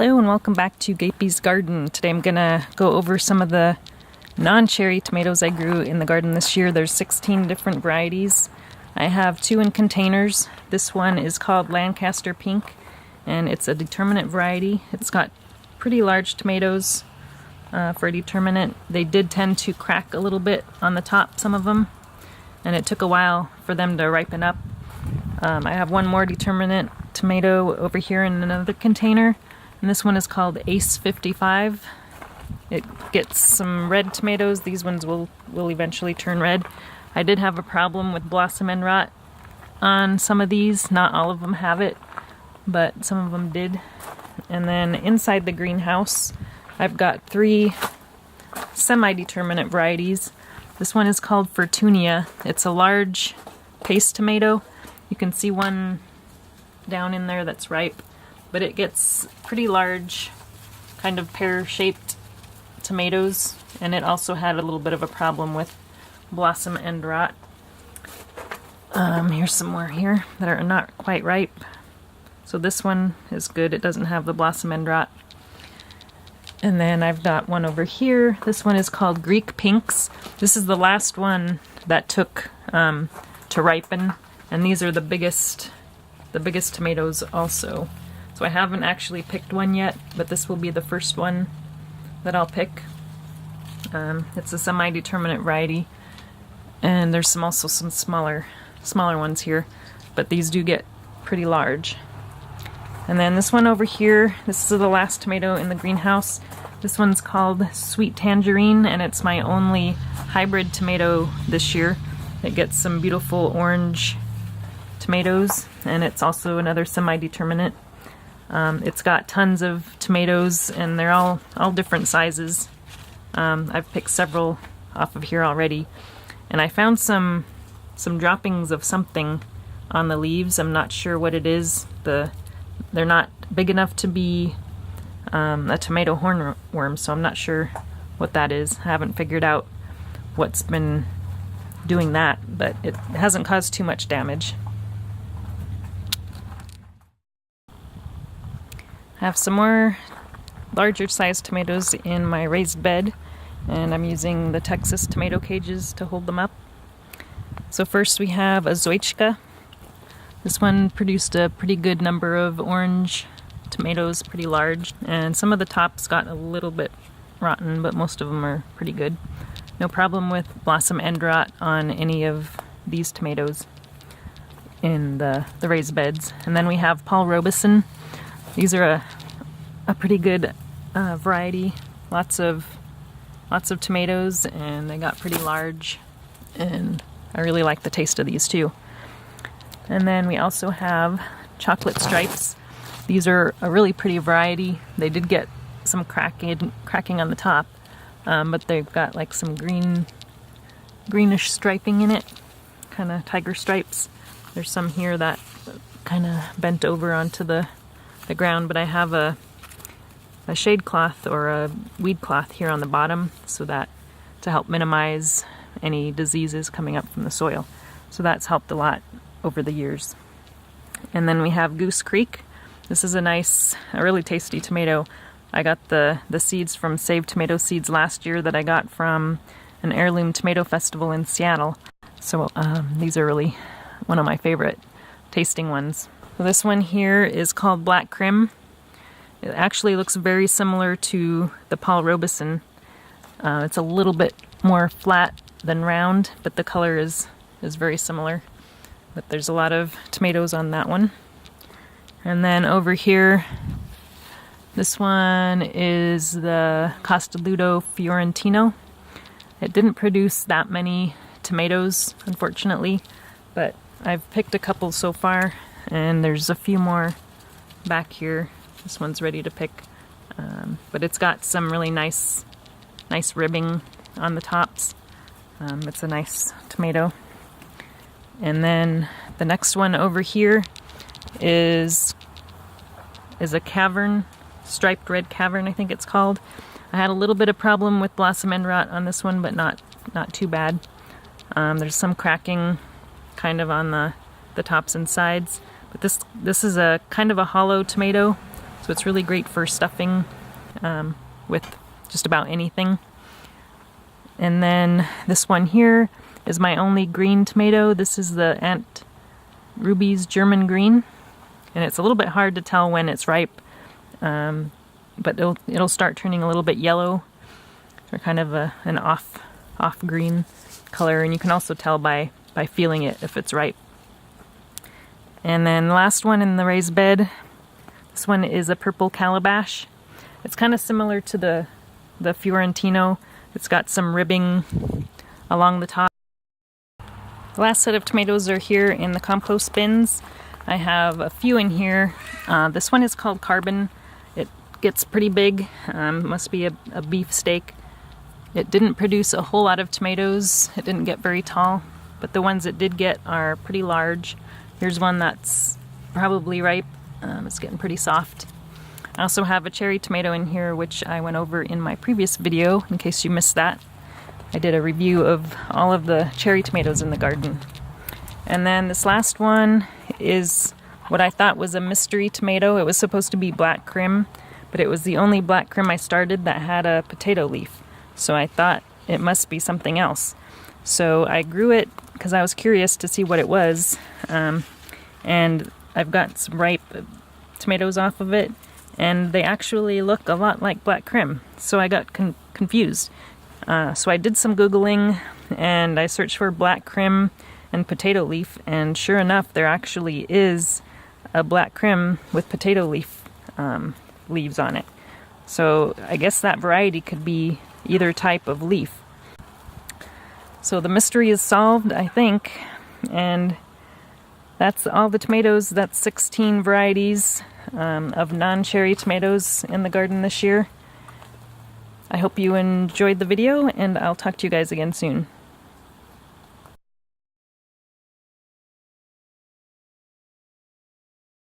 Hello and welcome back to Gapey's Garden. Today I'm gonna go over some of the non-cherry tomatoes I grew in the garden this year. There's 16 different varieties. I have 2 in containers. This one is called Lancaster Pink and it's a determinate variety. It's got pretty large tomatoes for a determinate. They did tend to crack a little bit on the top, some of them, and it took a while for them to ripen up. I have one more determinate tomato over here in another container, and this one is called Ace 55. It gets some red tomatoes. These ones will eventually turn red. I did have a problem with blossom end rot on some of these. Not all of them have it, but some of them did. And then inside the greenhouse, I've got 3 semi-determinate varieties. This one is called Fertunia. It's a large paste tomato. You can see one down in there that's ripe, but it gets pretty large, kind of pear-shaped tomatoes, and it also had a little bit of a problem with blossom end rot. Here's some more here that are not quite ripe. So this one is good. It doesn't have the blossom end rot. And then I've got one over here. This one is called Greek Pinks. This is the last one that took to ripen, and these are the biggest tomatoes also. So I haven't actually picked one yet, but this will be the first one that I'll pick. It's a semi-determinate variety, and there's also some smaller ones here, but these do get pretty large. And then this one over here, this is the last tomato in the greenhouse. This one's called Sweet Tangerine, and it's my only hybrid tomato this year. It gets some beautiful orange tomatoes, and it's also another semi-determinate. It's got tons of tomatoes, and they're all different sizes. I've picked several off of here already, and I found some droppings of something on the leaves. I'm not sure what it is. They're not big enough to be a tomato hornworm, so I'm not sure what that is. I haven't figured out what's been doing that, but it hasn't caused too much damage. I have some more larger sized tomatoes in my raised bed, and I'm using the Texas tomato cages to hold them up. So first we have Azoychka. This one produced a pretty good number of orange tomatoes, pretty large, and some of the tops got a little bit rotten, but most of them are pretty good. No problem with blossom end rot on any of these tomatoes in the raised beds. And then we have Robeson. These are a pretty good variety. Lots of tomatoes, and they got pretty large, and I really like the taste of these too. And then we also have chocolate stripes. These are a really pretty variety. They did get some cracking on the top, but they've got like some greenish striping in it, kind of tiger stripes. There's some here that kind of bent over onto the ground, but I have a shade cloth or a weed cloth here on the bottom, so that to help minimize any diseases coming up from the soil. So that's helped a lot over the years. And then we have Goose Creek. This is a really tasty tomato. I got the seeds from Saved Tomato Seeds last year that I got from an heirloom tomato festival in Seattle. So these are really one of my favorite tasting ones. So this one here is called Black Krim. It actually looks very similar to the Robeson. It's a little bit more flat than round, but the color is very similar. But there's a lot of tomatoes on that one. And then over here, this one is the Costoluto Fiorentino. It didn't produce that many tomatoes, unfortunately, but I've picked a couple so far, and there's a few more back here. This one's ready to pick, but it's got some really nice ribbing on the tops. It's a nice tomato. And then the next one over here is a cavern, striped red cavern, I think it's called. I had a little bit of problem with blossom end rot on this one, but not too bad. There's some cracking kind of on the tops and sides, but this is a kind of a hollow tomato, So it's really great for stuffing with just about anything. And then this one here is my only green tomato. This is the Aunt Ruby's German green, and it's a little bit hard to tell when it's ripe, but it'll start turning a little bit yellow, or kind of an off green color, and you can also tell by feeling it if it's ripe. And then the last one in the raised bed, this one is a purple Calabash. It's kind of similar to the Fiorentino. It's got some ribbing along the top. The last set of tomatoes are here in the compost bins. I have a few in here. This one is called Carbon. It gets pretty big. Must be a beef steak. It didn't produce a whole lot of tomatoes. It didn't get very tall, but the ones it did get are pretty large. Here's one that's probably ripe. It's getting pretty soft. I also have a cherry tomato in here, which I went over in my previous video, in case you missed that. I did a review of all of the cherry tomatoes in the garden. And then this last one is what I thought was a mystery tomato. It was supposed to be black Krim, but it was the only black Krim I started that had a potato leaf. So I thought it must be something else. So I grew it because I was curious to see what it was. And I've got some ripe tomatoes off of it, and they actually look a lot like black Krim. So I got confused. So I did some Googling, and I searched for black Krim and potato leaf, and sure enough, there actually is a black Krim with potato leaf leaves on it. So I guess that variety could be either type of leaf. So the mystery is solved, I think, and that's all the tomatoes. That's 16 varieties of non-cherry tomatoes in the garden this year. I hope you enjoyed the video, and I'll talk to you guys again soon.